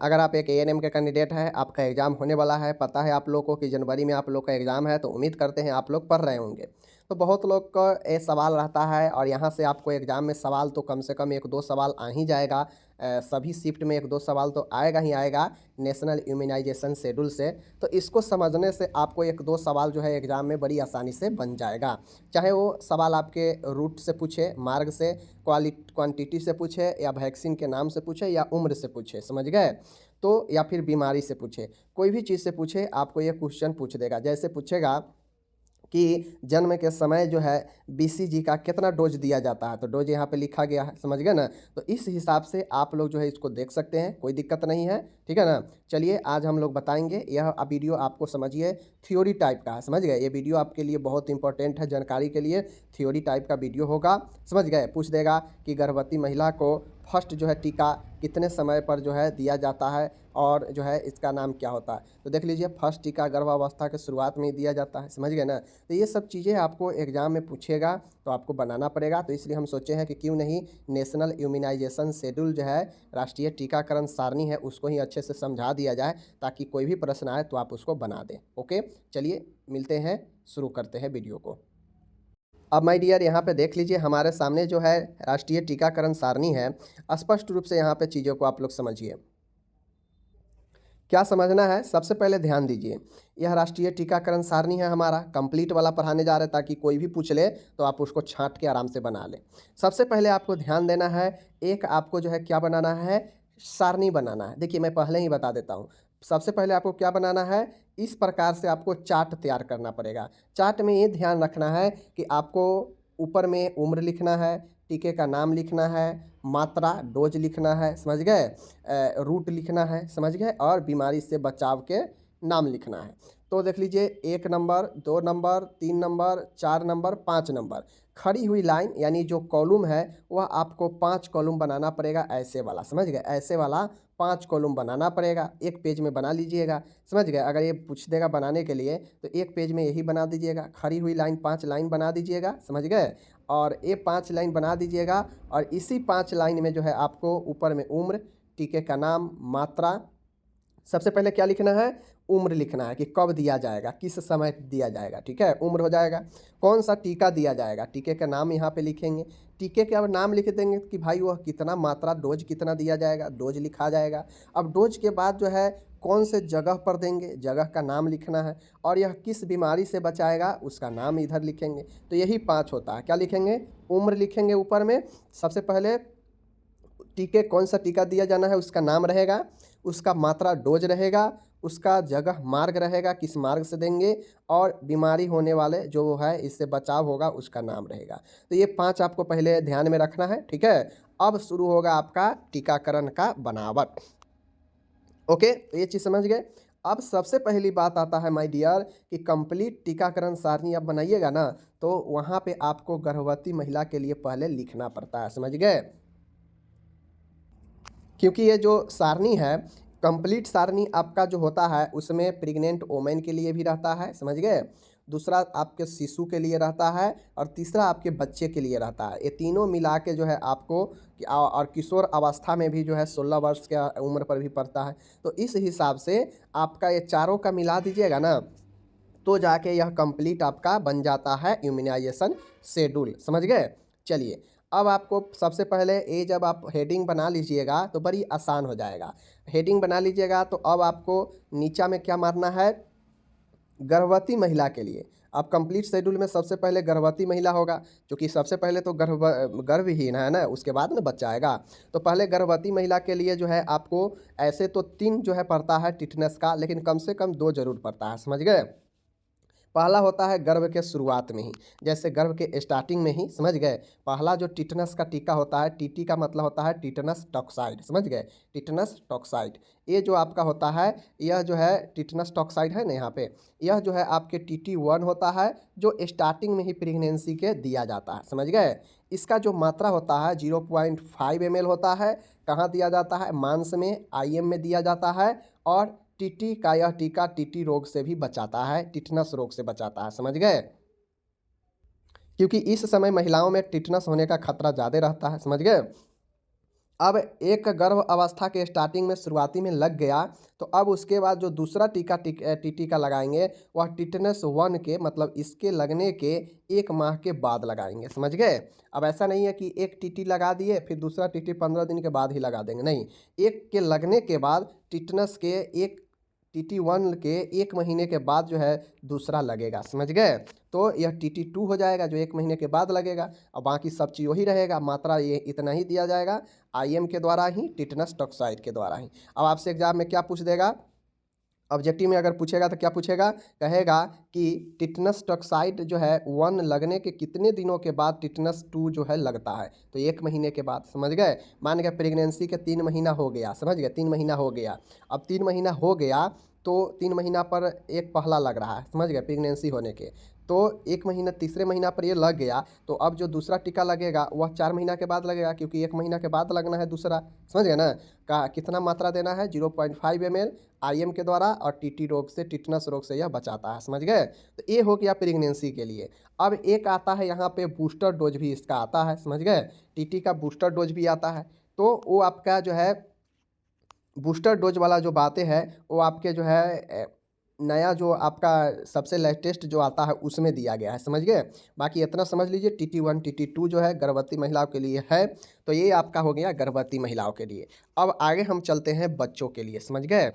अगर आप एक एएनएम के कैंडिडेट हैं, आपका एग्ज़ाम होने वाला है, पता है आप लोगों को कि जनवरी में आप लोग का एग्ज़ाम है, तो उम्मीद करते हैं आप लोग पढ़ रहे होंगे। तो बहुत लोग का ये सवाल रहता है और यहाँ से आपको एग्ज़ाम में सवाल तो कम से कम 1-2 सवाल आ ही जाएगा। सभी शिफ्ट में 1-2 सवाल तो आएगा ही आएगा नेशनल इम्यूनाइज़ेशन शेड्यूल से। तो इसको समझने से आपको 1-2 सवाल जो है एग्ज़ाम में बड़ी आसानी से बन जाएगा। चाहे वो सवाल आपके रूट से पूछे, मार्ग से, क्वांटिटी से पूछे या वैक्सीन के नाम से पूछे या उम्र से पूछे, समझ गए? तो या फिर बीमारी से पूछे, कोई भी चीज़ से पूछे आपको ये क्वेश्चन पूछ देगा। जैसे पूछेगा कि जन्म के समय जो है बीसीजी का कितना डोज दिया जाता है, तो डोज यहाँ पे लिखा गया है, समझ गए ना? तो इस हिसाब से आप लोग जो है इसको देख सकते हैं, कोई दिक्कत नहीं है, ठीक है ना? चलिए आज हम लोग बताएंगे, यह वीडियो आपको समझिए थ्योरी टाइप का है, समझ गए? ये वीडियो आपके लिए बहुत इंपॉर्टेंट है, जानकारी के लिए थ्योरी टाइप का वीडियो होगा, समझ गए? पूछ देगा कि गर्भवती महिला को फर्स्ट जो है टीका कितने समय पर जो है दिया जाता है और जो है इसका नाम क्या होता है। तो देख लीजिए फर्स्ट टीका गर्भावस्था के शुरुआत में ही दिया जाता है, समझ गए ना? तो ये सब चीज़ें आपको एग्ज़ाम में पूछेगा तो आपको बनाना पड़ेगा। तो इसलिए हम सोचे हैं कि क्यों नहीं नेशनल इम्यूनाइजेशन शेड्यूल जो है, राष्ट्रीय टीकाकरण सारणी है, उसको ही अच्छे से समझा दिया जाए ताकि कोई भी प्रश्न आए तो आप उसको बना दें। ओके, चलिए मिलते हैं, शुरू करते हैं वीडियो को। अब माय डियर यहाँ पे देख लीजिए हमारे सामने जो है राष्ट्रीय टीकाकरण सारणी है। स्पष्ट रूप से यहाँ पे चीज़ों को आप लोग समझिए। क्या समझना है, सबसे पहले ध्यान दीजिए। यह राष्ट्रीय टीकाकरण सारणी है, हमारा कंप्लीट वाला पढ़ाने जा रहे हैं ताकि कोई भी पूछ ले तो आप उसको छांट के आराम से बना लें। सबसे पहले आपको ध्यान देना है, एक आपको जो है क्या बनाना है, सारणी बनाना है। देखिए मैं पहले ही बता देता हूँ। सबसे पहले आपको क्या बनाना है, इस प्रकार से आपको चार्ट तैयार करना पड़ेगा। चार्ट में ये ध्यान रखना है कि आपको ऊपर में उम्र लिखना है, टीके का नाम लिखना है, मात्रा डोज लिखना है, समझ गए? रूट लिखना है, समझ गए? और बीमारी से बचाव के नाम लिखना है। तो देख लीजिए 1 number, 2 number, 3 number, 4 number, 5 number खड़ी हुई लाइन यानी जो कॉलम है वह आपको 5 कॉलम बनाना पड़ेगा, ऐसे वाला, समझ गए? ऐसे वाला 5 कॉलम बनाना पड़ेगा, एक पेज में बना लीजिएगा, समझ गए? अगर ये पूछ देगा बनाने के लिए तो एक पेज में यही बना दीजिएगा, खड़ी हुई लाइन 5 लाइन बना दीजिएगा, समझ गए? और ये 5 लाइन बना दीजिएगा और इसी 5 लाइन में जो है आपको ऊपर में उम्र, टीके का नाम, मात्रा, सबसे पहले क्या लिखना है, उम्र लिखना है कि कब दिया जाएगा, किस समय दिया जाएगा, ठीक है? उम्र हो जाएगा। कौन सा टीका दिया जाएगा, टीके का नाम यहाँ पे लिखेंगे। टीके के अब नाम लिख देंगे कि भाई वह कितना मात्रा, डोज कितना दिया जाएगा, डोज लिखा जाएगा। अब डोज के बाद जो है कौन से जगह पर देंगे, जगह का नाम लिखना है और यह किस बीमारी से बचाएगा उसका नाम इधर लिखेंगे। तो यही 5 होता है। क्या लिखेंगे, उम्र लिखेंगे ऊपर में, सबसे पहले टीके कौन सा टीका दिया जाना है उसका नाम रहेगा, उसका मात्रा डोज रहेगा, उसका जगह मार्ग रहेगा, किस मार्ग से देंगे, और बीमारी होने वाले जो है इससे बचाव होगा उसका नाम रहेगा। तो ये 5 आपको पहले ध्यान में रखना है, ठीक है? अब शुरू होगा आपका टीकाकरण का बनावट। ओके, तो ये चीज़ समझ गए। अब सबसे पहली बात आता है माय डियर कि कंप्लीट टीकाकरण सारणी आप बनाइएगा ना तो वहाँ पे आपको गर्भवती महिला के लिए पहले लिखना पड़ता है, समझ गए? क्योंकि ये जो सारणी है, कंप्लीट सारणी आपका जो होता है उसमें प्रेग्नेंट वोमेन के लिए भी रहता है, समझ गए? दूसरा आपके शिशु के लिए रहता है और तीसरा आपके बच्चे के लिए रहता है। ये तीनों मिला के जो है आपको और किशोर अवस्था में भी जो है 16 वर्ष के उम्र पर भी पड़ता है। तो इस हिसाब से आपका ये चारों का मिला दीजिएगा ना तो जाके यह कंप्लीट आपका बन जाता है इम्यूनाइजेशन शेड्यूल, समझ गए? चलिए अब आपको सबसे पहले ये जब आप हेडिंग बना लीजिएगा तो बड़ी आसान हो जाएगा। हेडिंग बना लीजिएगा तो अब आपको नीचा में क्या मारना है, गर्भवती महिला के लिए। अब कंप्लीट शेड्यूल में सबसे पहले गर्भवती महिला होगा, क्योंकि सबसे पहले तो गर्भहीन है ना, उसके बाद ना बच्चा आएगा। तो पहले गर्भवती महिला के लिए जो है आपको ऐसे तो 3 जो है पड़ता है टिटनेस का, लेकिन कम से कम 2 जरूर पड़ता है, समझ गए? पहला होता है गर्भ के शुरुआत में ही, जैसे गर्भ के स्टार्टिंग में ही, समझ गए? पहला जो टिटनस का टीका होता है, टीटी का मतलब होता है टिटनस टॉक्साइड, समझ गए? टिटनस टॉक्साइड ये जो आपका होता है, यह जो है टिटनस टॉक्साइड है ना यहाँ पे, यह जो है आपके TT1 होता है जो स्टार्टिंग में ही प्रेगनेंसी के दिया जाता है, समझ गए? इसका जो मात्रा होता है 0.5 ml होता है। कहाँ दिया जाता है, मांस में, IM में दिया जाता है। और टीटी का यह टीका टीटी रोग से भी बचाता है, टिटनस रोग से बचाता है, समझ गए? क्योंकि इस समय महिलाओं में टिटनस होने का खतरा ज़्यादा रहता है, समझ गए? अब एक गर्भ अवस्था के स्टार्टिंग में शुरुआती में लग गया, तो अब उसके बाद जो दूसरा टीका टीटी का लगाएंगे वह टिटनस 1 के मतलब इसके लगने के 1 माह के बाद लगाएंगे, समझ गए। अब ऐसा नहीं है कि एक टीटी लगा दिए फिर दूसरा टीटी 15 दिन के बाद ही लगा देंगे, नहीं, एक के लगने के बाद टिटनस के एक TT1 के 1 महीने के बाद जो है दूसरा लगेगा, समझ गए। तो यह TT2 हो जाएगा जो 1 महीने के बाद लगेगा, और बाकी सब चीज़ वही रहेगा, मात्रा ये इतना ही दिया जाएगा IM के द्वारा ही, टिटनस टॉक्साइड के द्वारा ही। अब आपसे एग्जाम में क्या पूछ देगा, ऑब्जेक्टिव में अगर पूछेगा तो क्या पूछेगा, कहेगा कि टिटनस टॉक्साइड जो है 1 लगने के कितने दिनों के बाद टिटनस 2 जो है लगता है, तो 1 महीने के बाद, समझ गए। मान गए प्रेगनेंसी के 3 महीना हो गया, समझ गए, 3 महीना हो गया। अब 3 महीना हो गया तो 3 महीना पर एक पहला लग रहा है, समझ गए, प्रेगनेंसी होने के, तो 1 महीना तीसरे महीना पर ये लग गया, तो अब जो दूसरा टीका लगेगा वह 4 महीना के बाद लगेगा, क्योंकि 1 महीना के बाद लगना है दूसरा, समझ गए ना। का कितना मात्रा देना है, 0.5 ml IM के द्वारा, और TT रोग से, टिटनस रोग से यह बचाता है, समझ गए। तो ये हो गया प्रेगनेंसी के लिए। अब एक आता है यहाँ पे बूस्टर डोज भी इसका आता है, समझ गए, TT का बूस्टर डोज भी आता है। तो वो आपका जो है बूस्टर डोज वाला जो बातें हैं वो आपके जो है नया जो आपका सबसे लेटेस्ट जो आता है उसमें दिया गया है, समझ गए। बाकी इतना समझ लीजिए, TT1 TT2 जो है गर्भवती महिलाओं के लिए है, तो ये आपका हो गया गर्भवती महिलाओं के लिए। अब आगे हम चलते हैं बच्चों के लिए, समझ गए।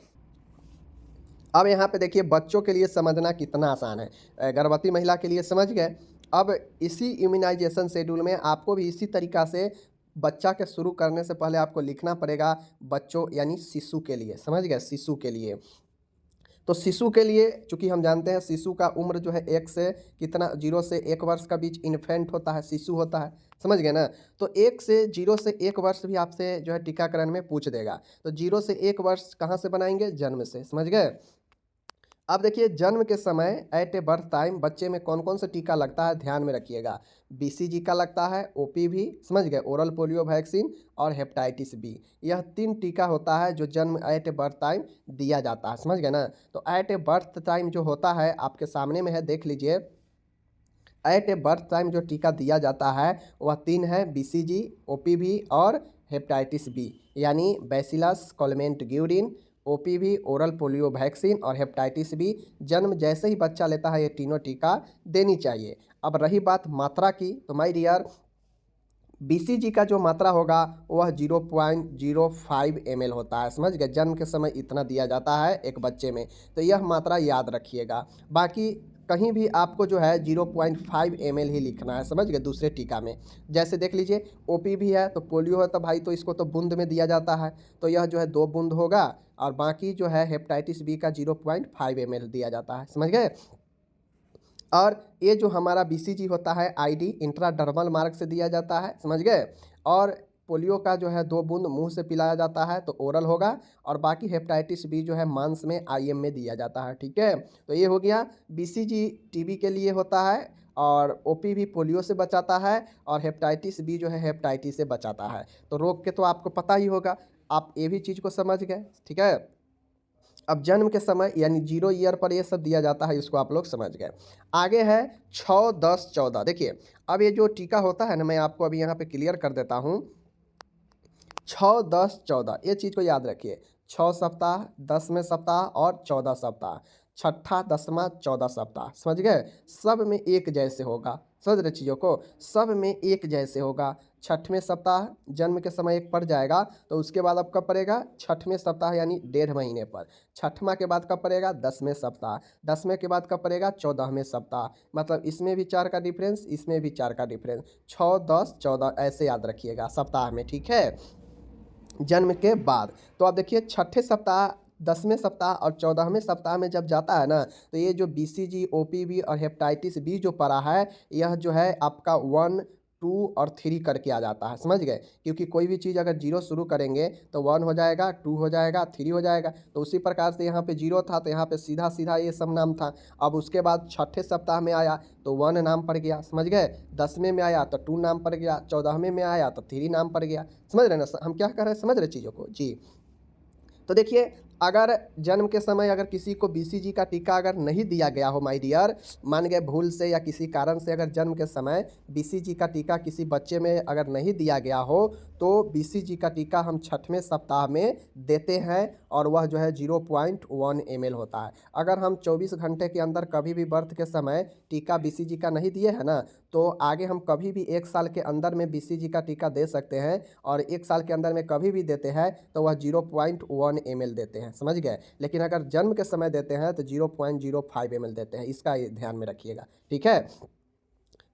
अब यहाँ पे देखिए बच्चों के लिए समझना कितना आसान है, गर्भवती महिला के लिए समझ गए। अब इसी इम्यूनाइजेशन शेड्यूल में आपको भी इसी तरीक़ा से बच्चा के शुरू करने से पहले आपको लिखना पड़ेगा बच्चों यानी शिशु के लिए, समझ गए, शिशु के लिए। तो शिशु के लिए चूँकि हम जानते हैं शिशु का उम्र जो है 1 से कितना 0 से 1 वर्ष का बीच इन्फेंट होता है, शिशु होता है, समझ गए ना। तो 0 से 1 वर्ष भी आपसे जो है टीकाकरण में पूछ देगा। तो 0 से 1 वर्ष कहाँ से बनाएंगे, जन्म से, समझ गए। अब देखिए जन्म के समय एट ए बर्थ टाइम बच्चे में कौन कौन सा टीका लगता है, ध्यान में रखिएगा। BCG का लगता है, OPV, समझ गए, ओरल पोलियो वैक्सीन, और हेपेटाइटिस B, यह 3 टीका होता है जो जन्म एट ए बर्थ टाइम दिया जाता है, समझ गए ना। तो एट ए बर्थ टाइम जो होता है आपके सामने में है, देख लीजिए। एट ए बर्थ टाइम जो टीका दिया जाता है वह 3 है, BCG, OPV और हेपेटाइटिस B, यानी bacillus Calmette Guerin, OPV oral polio vaccine और हेपेटाइटिस B जन्म जैसे ही बच्चा लेता है ये तीनों टीका देनी चाहिए। अब रही बात मात्रा की, तो माय डियर BCG का जो मात्रा होगा वह 0.05 ml होता है, समझ गए, जन्म के समय इतना दिया जाता है एक बच्चे में, तो यह मात्रा याद रखिएगा। बाकी कहीं भी आपको जो है 0.5 ml ही लिखना है, समझ गए, दूसरे टीका में। जैसे देख लीजिए OPV है तो पोलियो है तो भाई तो इसको तो बूंद में दिया जाता है, तो यह जो है 2 बूंद होगा, और बाकी जो है हेपेटाइटिस B का 0.5 ml दिया जाता है, समझ गए। और ये जो हमारा BCG होता है ID इंट्राडर्मल मार्ग से दिया जाता है, समझ गए। और पोलियो का जो है 2 बूंद मुंह से पिलाया जाता है तो ओरल होगा, और बाकी हेपेटाइटिस B जो है मांस में IM में दिया जाता है, ठीक है। तो ये हो गया BCG TB के लिए होता है, और OPV पोलियो से बचाता है, और हेपेटाइटिस B जो है हेपेटाइटिस से बचाता है। तो रोग के तो आपको पता ही होगा, आप ये भी चीज़ को समझ गए, ठीक है। अब जन्म के समय यानी 0 ईयर पर ये सब दिया जाता है, इसको आप लोग समझ गए। आगे है 6, 10, 14। देखिए अब ये जो टीका होता है ना, मैं आपको अभी यहाँ पे क्लियर कर देता हूँ। 6, 10, 14 ये चीज़ को याद रखिए। 6 सप्ताह, 10वें सप्ताह और 14 सप्ताह, छठा, 10वां, 14 सप्ताह, समझ गए। सब में एक जैसे होगा, समझ रहे चीज़ों को, सब में एक जैसे होगा। 6वें सप्ताह जन्म के समय एक पड़ जाएगा, तो उसके बाद अब कब पड़ेगा, 6वें सप्ताह यानी 1.5 महीने पर। 6वां के बाद कब पड़ेगा, 10वें सप्ताह। 10वें के बाद कब पड़ेगा, 14वें सप्ताह। मतलब इसमें भी 4 का डिफरेंस, इसमें भी 4 का डिफरेंस, 6, 10, 14 ऐसे याद रखिएगा सप्ताह में, ठीक है, जन्म के बाद। तो आप देखिए 6ठे सप्ताह, 10वें सप्ताह और 14वें सप्ताह में जब जाता है ना, तो ये जो BCG, OPV और हेपेटाइटिस B जो पड़ा है, यह जो है आपका 1, 2 और 3 करके आ जाता है, समझ गए। क्योंकि कोई भी चीज़ अगर 0 शुरू करेंगे तो 1 हो जाएगा, 2 हो जाएगा, 3 हो जाएगा। तो उसी प्रकार से यहाँ पे 0 था तो यहाँ पे सीधा सीधा ये सब नाम था। अब उसके बाद 6ठे सप्ताह में आया तो 1 नाम पड़ गया, समझ गए। 10वें में आया तो 2 नाम पड़ गया, 14वें में आया तो 3 नाम पड़ गया, समझ रहे ना, हम क्या कर रहे हैं, समझ रहे चीज़ों को जी। तो देखिए अगर जन्म के समय अगर किसी को बीसीजी का टीका अगर नहीं दिया गया हो माय डियर, मान गए भूल से या किसी कारण से अगर जन्म के समय बीसीजी का टीका किसी बच्चे में अगर नहीं दिया गया हो, तो बीसीजी का टीका हम छठवें सप्ताह में देते हैं और वह जो है 0.1 ml होता है। अगर हम 24 घंटे के अंदर कभी भी बर्थ के समय टीका बीसीजी का नहीं दिए है ना, तो आगे हम कभी भी 1 साल के अंदर में बीसीजी का टीका दे सकते हैं, और 1 साल के अंदर में कभी भी देते हैं तो वह 0.1 ml देते हैं, समझ गए। लेकिन अगर जन्म के समय देते हैं तो 0.05 ml देते हैं, इसका ध्यान में रखिएगा, ठीक है।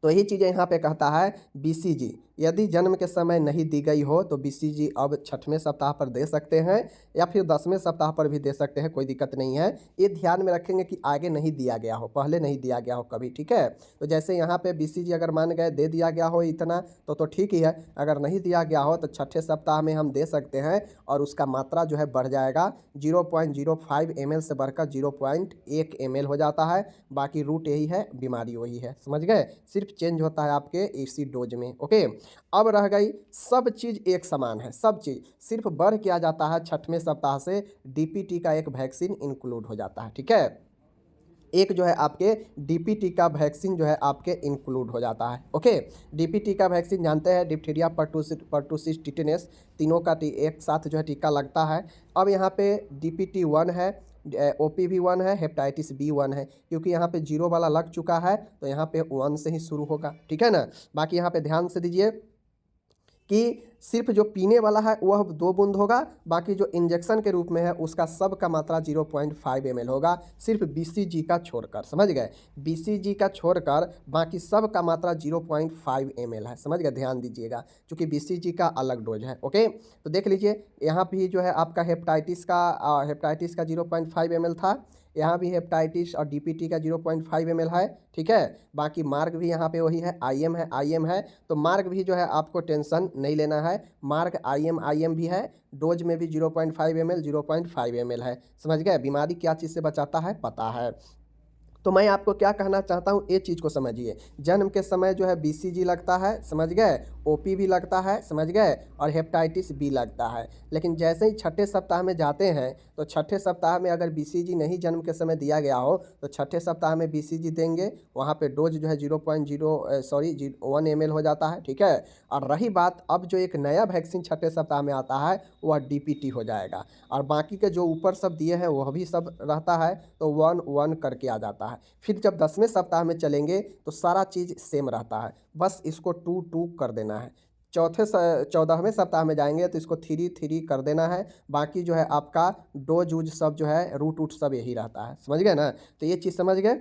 तो यही चीज़ें यहाँ पे कहता है बीसीजी यदि जन्म के समय नहीं दी गई हो तो बीसीजी अब छठवें सप्ताह पर दे सकते हैं या फिर 10वें सप्ताह पर भी दे सकते हैं, कोई दिक्कत नहीं है। ये ध्यान में रखेंगे कि आगे नहीं दिया गया हो, पहले नहीं दिया गया हो कभी, ठीक है। तो जैसे यहाँ पे बीसीजी अगर मान गए दे दिया गया हो इतना तो ठीक ही है, अगर नहीं दिया गया हो तो छठे सप्ताह में हम दे सकते हैं और उसका मात्रा जो है बढ़ जाएगा, 0.05 ml से बढ़कर 0.1 ml हो जाता है। बाकी रूट यही है, बीमारी वही है, समझ गए, सिर्फ चेंज होता है आपके इसी डोज में, ओके। अब रह गई सब चीज़ एक समान है, सब चीज़ सिर्फ बढ़ किया जाता है छठवें सप्ताह से डीपीटी का एक वैक्सीन इंक्लूड हो जाता है, ठीक है। एक जो है आपके डीपीटी का वैक्सीन जो है आपके इंक्लूड हो जाता है, ओके। डीपीटी का वैक्सीन जानते हैं, डिप्थीरिया, पर्टूसिस, टिटेनस, तीनों का एक साथ जो है टीका लगता है। अब यहाँ पे डीपीटी 1 है, OPV 1 है, हेपेटाइटिस B 1 है, क्योंकि यहाँ पे 0 वाला लग चुका है तो यहाँ पे 1 से ही शुरू होगा, ठीक है ना। बाकी यहाँ पे ध्यान से दीजिए कि सिर्फ जो पीने वाला है वह 2 बूंद होगा, बाकी जो इंजेक्शन के रूप में है उसका सब का मात्रा 0.5 ml होगा, सिर्फ बीसीजी का छोड़कर, समझ गए। बीसीजी का छोड़कर बाकी सब का मात्रा 0.5 ml है, समझ गए, ध्यान दीजिएगा, क्योंकि बीसीजी का अलग डोज है, ओके। तो देख लीजिए यहाँ भी जो है आपका हेपेटाइटिस का 0.5 ml था, यहाँ भी हेपेटाइटिस और डीपीटी का 0.5 ml है, ठीक है। बाकी मार्ग भी यहाँ पे वही है, IM है, तो मार्ग भी जो है आपको टेंशन नहीं लेना है, मार्ग IM भी है, डोज में भी 0.5 ml 0.5 ml है, समझ गए। बीमारी क्या चीज़ से बचाता है पता है। तो मैं आपको क्या कहना चाहता हूँ, ये चीज़ को समझिए, जन्म के समय जो है बीसीजी लगता है, समझ गए, ओपी भी लगता है, समझ गए, और हेपेटाइटिस बी लगता है। लेकिन जैसे ही छठे सप्ताह में जाते हैं तो छठे सप्ताह में अगर बीसीजी नहीं जन्म के समय दिया गया हो तो छठे सप्ताह में बीसीजी देंगे, वहाँ पे डोज जो है 1 ml हो जाता है, ठीक है। और रही बात अब जो एक नया वैक्सीन छठे सप्ताह में आता है वह डीपीटी हो जाएगा, और बाकी के जो ऊपर सब दिए हैं वह भी सब रहता है, तो 1 करके आ जाता है। फिर जब 10वें सप्ताह में चलेंगे तो सारा चीज़ सेम रहता है, बस इसको 2 कर देना है। 14वें सप्ताह में जाएंगे तो इसको 3 कर देना है, बाकी जो है आपका डोज वूज सब जो है रूट सब यही रहता है, समझ गए ना। तो ये चीज़ समझ गए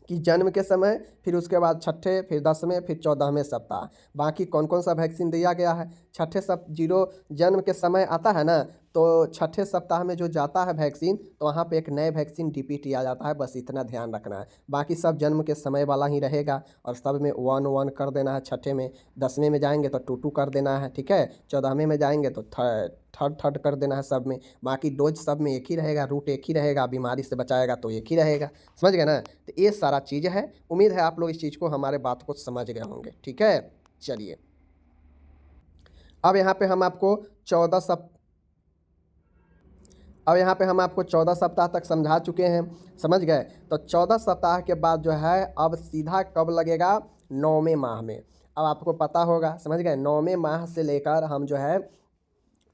कि जन्म के समय, फिर उसके बाद छठे, फिर 10वें, फिर 14वें सप्ताह, बाकी कौन कौन सा वैक्सीन दिया गया है। जन्म के समय आता है ना, तो छठे सप्ताह में जो जाता है वैक्सीन तो वहाँ पे एक नए वैक्सीन डीपीटी आ जाता है, बस इतना ध्यान रखना है। बाकी सब जन्म के समय वाला ही रहेगा और सब में 1 कर देना है छठे में, 10वें में जाएंगे तो 2 कर देना है, ठीक है। 14वें में जाएंगे तो थर्ड कर देना है सब में, बाकी डोज सब में एक ही रहेगा, रूट एक ही रहेगा, बीमारी से बचाएगा तो एक ही रहेगा, समझ गए ना। तो ये सारा चीज़ है, उम्मीद है आप लोग इस चीज़ को, हमारे बात को समझ गए होंगे, ठीक है। चलिए अब यहाँ पे हम आपको 14 सप्ताह तक समझा चुके हैं, समझ गए। तो 14 सप्ताह के बाद जो है अब सीधा कब लगेगा, 9वें माह में। अब आपको पता होगा, समझ गए, 9वें माह से लेकर हम जो है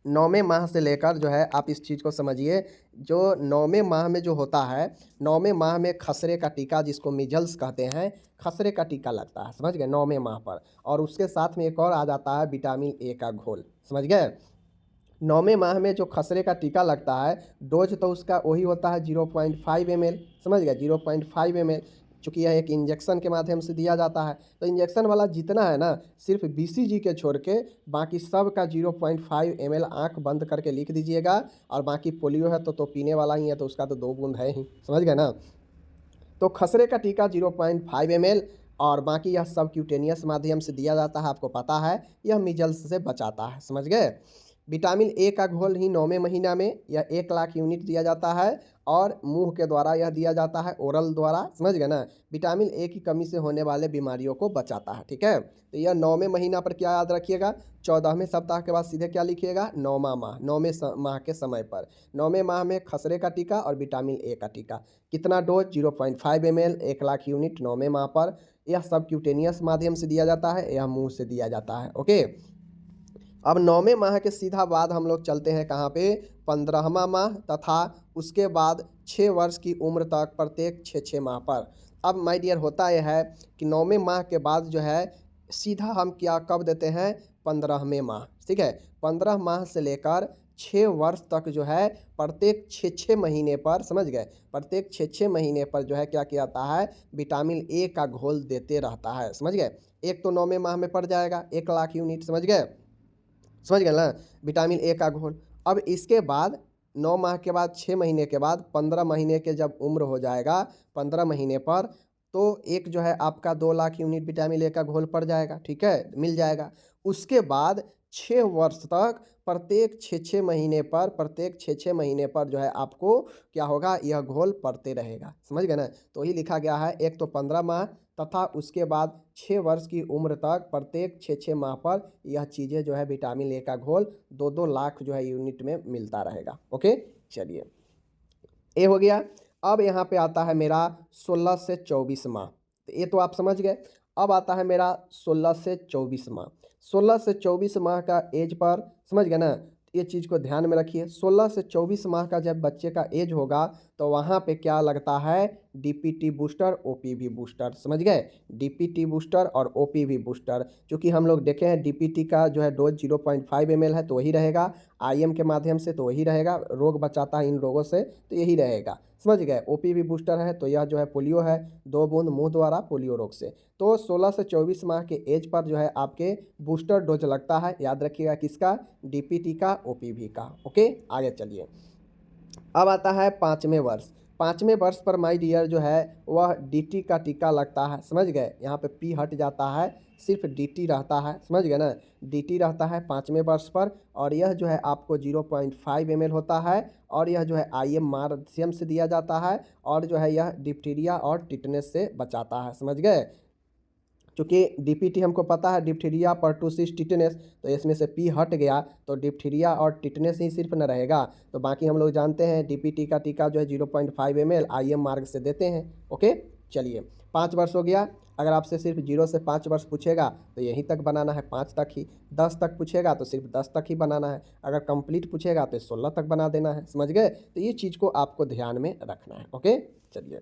9वें माह से लेकर जो है आप इस चीज़ को समझिए, जो 9वें माह में जो होता है, 9वें माह में खसरे का टीका, जिसको मिजल्स कहते हैं, खसरे का टीका लगता है, समझ गए, 9वें माह पर। और उसके साथ में एक और आ जाता है विटामिन ए का घोल, समझ गए। 9वें माह में जो खसरे का टीका लगता है, डोज तो उसका वही होता है 0.5 ml, समझ गए, 0.5 ml, चूँकि यह एक इंजेक्शन के माध्यम से दिया जाता है। तो इंजेक्शन वाला जितना है ना, सिर्फ बीसीजी के छोड़ के बाकी सब का 0.5 ml आँख बंद करके लिख दीजिएगा। और बाकी पोलियो है तो पीने वाला ही है, तो उसका तो 2 बूंद है ही, समझ गए ना। तो खसरे का टीका 0.5 ml, और बाकी यह सब क्यूटेनियस माध्यम से दिया जाता है, आपको पता है, यह मिजल्स से बचाता है, समझ गए। विटामिन ए का घोल ही 9वें महीना में यह 1 लाख यूनिट दिया जाता है और मुंह के द्वारा यह दिया जाता है, ओरल द्वारा, समझ गए ना। विटामिन ए की कमी से होने वाले बीमारियों को बचाता है, ठीक है। तो यह 9वें महीना पर क्या याद रखिएगा, 14वें सप्ताह के बाद सीधे क्या लिखिएगा, 9वां माह, 9वें माह के समय पर 9वें माह में खसरे का टीका और विटामिन ए का टीका। कितना डोज, 0.5 ml, 1 लाख यूनिट 9वें माह पर। यह सब क्यूटेनियस माध्यम से दिया जाता है, यह मुंह से दिया जाता है, ओके। अब 9वें माह के सीधा बाद हम लोग चलते हैं कहाँ पे, 15वां माह तथा उसके बाद 6 वर्ष की उम्र तक प्रत्येक 6 माह पर। अब माय डियर होता यह है कि 9वें माह के बाद जो है सीधा हम क्या कब देते हैं, 15वें माह, ठीक है। 15 माह से लेकर 6 वर्ष तक जो है प्रत्येक 6 महीने पर, समझ गए, प्रत्येक 6 महीने पर जो है क्या किया जाता है, विटामिन ए का घोल देते रहता है, समझ गए। एक तो 9वें माह में पड़ जाएगा 1 लाख यूनिट, समझ गए, समझ गए ना, विटामिन ए का घोल। अब इसके बाद 9 माह के बाद 6 महीने के बाद 15 महीने के जब उम्र हो जाएगा, 15 महीने पर, तो एक जो है आपका 2 लाख यूनिट विटामिन ए का घोल पड़ जाएगा, ठीक है, मिल जाएगा। उसके बाद 6 वर्ष तक प्रत्येक 6 महीने पर, प्रत्येक 6 महीने पर जो है आपको क्या होगा, यह घोल पड़ते रहेगा, समझ गए ना। तो ही लिखा गया है, एक तो 15 माह तथा उसके बाद 6 वर्ष की उम्र तक प्रत्येक 6 माह पर यह चीज़ें जो है विटामिन ए का घोल 2-2 लाख जो है यूनिट में मिलता रहेगा, ओके। चलिए, ए हो गया। अब यहाँ पे आता है मेरा 16 से 24 माह, तो ये तो आप समझ गए। अब आता है मेरा 16 से 24 माह। 16 से 24 माह का एज पर, समझ गए ना, ये चीज़ को ध्यान में रखिए। 16 से 24 माह का जब बच्चे का एज होगा तो वहाँ पे क्या लगता है, डीपीटी बूस्टर, ओपीवी बूस्टर, समझ गए, डीपीटी बूस्टर और ओपीवी बूस्टर। क्योंकि हम लोग देखे हैं डीपीटी का जो है डोज 0.5 ml है तो वही रहेगा, आईएम के माध्यम से तो वही रहेगा, रोग बचाता है इन रोगों से तो यही रहेगा, समझ गए। ओपीवी बूस्टर है तो यह जो है पोलियो है, 2 बूंद मुंह द्वारा पोलियो रोग से। तो 16 से 24 माह के एज पर जो है आपके बूस्टर डोज लगता है, याद रखिएगा किसका, डीपीटी का, ओपीवी का, ओके। आगे चलिए, अब आता है 5वें वर्ष। 5वें वर्ष पर माय डियर जो है वह डीटी का टीका लगता है, समझ गए, यहाँ पे पी हट जाता है, सिर्फ डीटी रहता है, समझ गए ना, डीटी रहता है 5वें वर्ष पर। और यह जो है आपको 0.5 ml होता है और यह जो है आईएम माध्यम से दिया जाता है और जो है यह डिप्थीरिया और टिटनेस से बचाता है, समझ गए। क्योंकि डीपीटी हमको पता है डिप्थीरिया, पर्टूसिस, टिटनेस, तो इसमें से पी हट गया तो डिप्थीरिया और टिटनेस ही सिर्फ न रहेगा, तो बाकी हम लोग जानते हैं डीपीटी का टीका जो है 0.5 ml आईएम मार्ग से देते हैं, ओके। चलिए, 5 वर्ष हो गया। अगर आपसे सिर्फ 0 से 5 वर्ष पूछेगा तो यहीं तक बनाना है, 5 तक ही। 10 तक पूछेगा तो सिर्फ 10 तक ही बनाना है। अगर कंप्लीट पूछेगा तो 16 तक बना देना है, समझ गए। तो ये चीज़ को आपको ध्यान में रखना है, ओके। चलिए,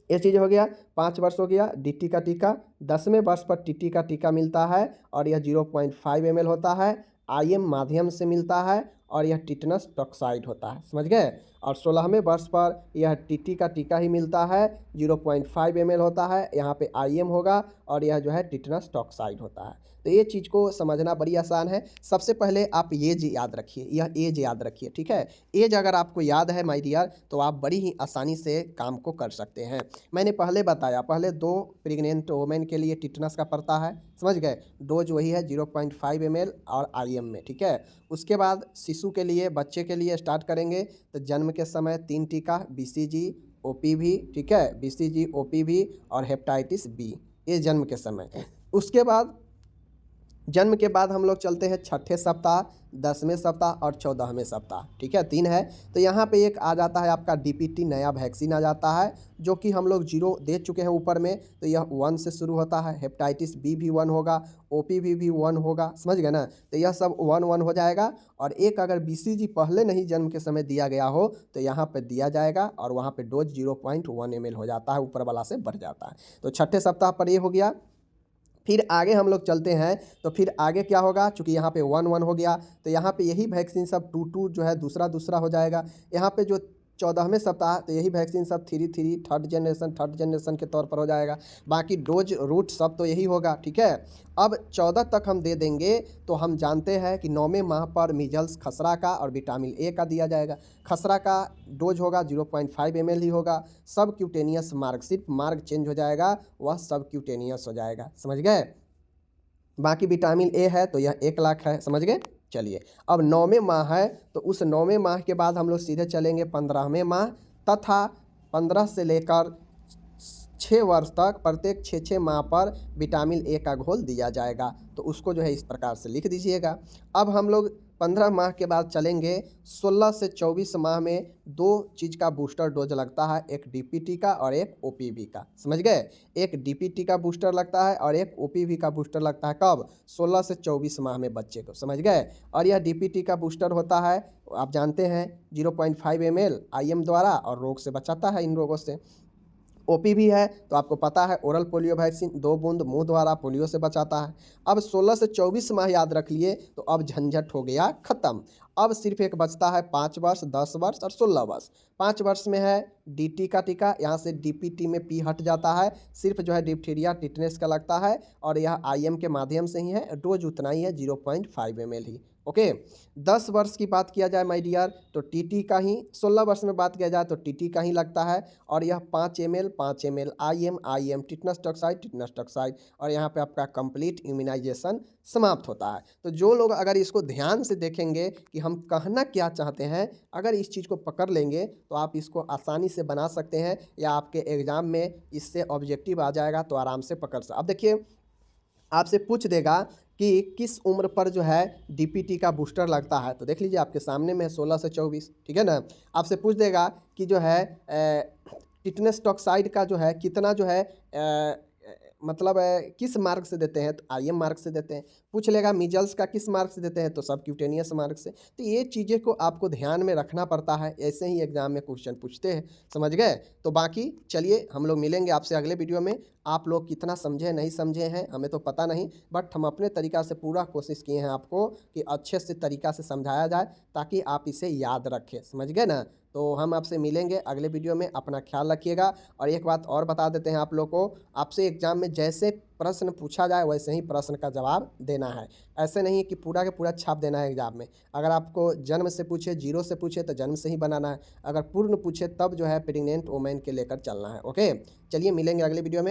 ये चीज़ हो गया, 5 वर्ष हो गया डीटी का टीका। 10वें वर्ष पर टीटी का टीका मिलता है और यह 0.5 ml होता है, आईएम माध्यम से मिलता है और यह टिटनस टॉक्साइड होता है, समझ गए। और 16वें वर्ष पर यह टीटी का टीका ही मिलता है, 0.5 ml होता है, यहाँ पे आईएम होगा और यह जो है टिटनस टॉक्साइड होता है। तो ये चीज़ को समझना बड़ी आसान है। सबसे पहले आप एज याद रखिए, यह एज याद रखिए, ठीक है। एज अगर आपको याद है माय डियर तो आप बड़ी ही आसानी से काम को कर सकते हैं। मैंने पहले बताया, पहले 2 प्रेग्नेंट वोमेन के लिए टिटनस का पड़ता है, समझ गए, डोज वही है 0.5 ml और आईएम में, ठीक है। उसके बाद शिशु के लिए, बच्चे के लिए स्टार्ट करेंगे तो जन्म के समय 3 टीका, बीसीजी, ओपीवी, ठीक है, बीसीजी, ओपीवी और हेपेटाइटिस बी, ये जन्म के समय। उसके बाद जन्म के बाद हम लोग चलते हैं 6ठे सप्ताह, 10वें सप्ताह और 14वें सप्ताह, ठीक है, 3 है। तो यहाँ पे एक आ जाता है आपका डीपीटी, नया वैक्सीन आ जाता है जो कि हम लोग 0 दे चुके हैं ऊपर में, तो यह 1 से शुरू होता है। हेपेटाइटिस बी भी 1 होगा, ओपीवी भी 1 होगा, समझ गए ना। तो यह सब 1-1 हो जाएगा। और एक अगर बीसीजी पहले नहीं जन्म के समय दिया गया हो तो यहाँ पे दिया जाएगा और वहाँ पे डोज 0.1 ml हो जाता है, ऊपर वाला से बढ़ जाता है। तो 6ठे सप्ताह पर ये हो गया। फिर आगे हम लोग चलते हैं तो फिर आगे क्या होगा, चूँकि यहाँ पे 1-1 हो गया तो यहाँ पे यही वैक्सीन सब 2-2 जो है दूसरा हो जाएगा। यहाँ पे जो 14वें सप्ताह तो यही वैक्सीन सब 3-3 थर्ड जनरेशन के तौर पर हो जाएगा। बाकी डोज रूट सब तो यही होगा, ठीक है। अब 14 तक हम दे देंगे तो हम जानते हैं कि 9वें माह पर मीजल्स, खसरा का और विटामिन ए का दिया जाएगा। खसरा का डोज होगा 0.5 ml ही होगा। सब क्यूटेनियस मार्ग, सिर्फ मार्ग चेंज हो जाएगा, वह सब क्यूटेनियस हो जाएगा, समझ गए। बाकी विटामिन ए है तो यह 1 लाख है, समझ गए। चलिए, अब 9वें माह है तो उस 9वें माह के बाद हम लोग सीधे चलेंगे 15वें माह तथा 15 से लेकर 6 वर्ष तक प्रत्येक 6 माह पर विटामिन ए का घोल दिया जाएगा। तो उसको जो है इस प्रकार से लिख दीजिएगा। अब हम लोग 15 माह के बाद चलेंगे 16 से 24 माह में 2 चीज़ का बूस्टर डोज लगता है, एक डीपीटी का और एक ओपीवी का, समझ गए। एक डीपीटी का बूस्टर लगता है और एक ओपीवी का बूस्टर लगता है, कब? 16 से 24 माह में बच्चे को, समझ गए। और यह डीपीटी का बूस्टर होता है, आप जानते हैं 0.5 ml IM द्वारा और रोग से बचाता है इन रोगों से। ओपीवी है तो आपको पता है ओरल पोलियो वैक्सीन 2 बूंद मुंह द्वारा पोलियो से बचाता है। अब 16 से 24 माह याद रख लिए तो अब झंझट हो गया ख़त्म। अब सिर्फ एक बचता है 5 वर्ष, 10 वर्ष और 16 वर्ष। 5 वर्ष में है डीटी का टीका, यहाँ से डीपीटी में पी हट जाता है, सिर्फ जो है डिप्थीरिया टिटनेस का लगता है और यह आईएम के माध्यम से ही है, डोज उतना ही है 0.5 ml ही। ओके, 10 वर्ष की बात किया जाए माय डियर तो टीटी का ही, 16 वर्ष में बात किया जाए तो टीटी का ही लगता है और यह 5 ml आईएम टिटनस टॉक्साइड और यहाँ पे आपका कंप्लीट इम्यूनाइजेशन समाप्त होता है। तो जो लोग अगर इसको ध्यान से देखेंगे कि हम कहना क्या चाहते हैं, अगर इस चीज़ को पकड़ लेंगे तो आप इसको आसानी से बना सकते हैं या आपके एग्ज़ाम में इससे ऑब्जेक्टिव आ जाएगा तो आराम से पकड़ सकते। अब देखिए आपसे पूछ देगा कि किस उम्र पर जो है डीपीटी का बूस्टर लगता है, तो देख लीजिए आपके सामने में है 16 से 24, ठीक है ना। आपसे पूछ देगा कि जो है टिटनस टॉक्साइड का जो है कितना जो है मतलब किस मार्क से देते हैं, तो आईएम मार्क से देते हैं। पूछ लेगा मीजल्स का किस मार्क से देते हैं, तो सबक्यूटेनियस मार्क से। तो ये चीज़ें को आपको ध्यान में रखना पड़ता है, ऐसे ही एग्जाम में क्वेश्चन पूछते हैं, समझ गए। तो बाकी चलिए हम लोग मिलेंगे आपसे अगले वीडियो में। आप लोग कितना समझे नहीं समझे हैं हमें तो पता नहीं, बट हम अपने तरीक़ा से पूरा कोशिश किए हैं आपको कि अच्छे से तरीक़ा से समझाया जाए ताकि आप इसे याद रखें, समझ गए ना। तो हम आपसे मिलेंगे अगले वीडियो में, अपना ख्याल रखिएगा। और एक बात और बता देते हैं आप लोग को, आपसे एग्जाम में जैसे प्रश्न पूछा जाए वैसे ही प्रश्न का जवाब देना है, ऐसे नहीं कि पूरा के पूरा छाप देना है एग्जाम में। अगर आपको जन्म से पूछे, जीरो से पूछे तो जन्म से ही बनाना है, अगर पूर्ण पूछे तब जो है प्रेग्नेंट वुमेन के लेकर चलना है। ओके, चलिए मिलेंगे अगले वीडियो में।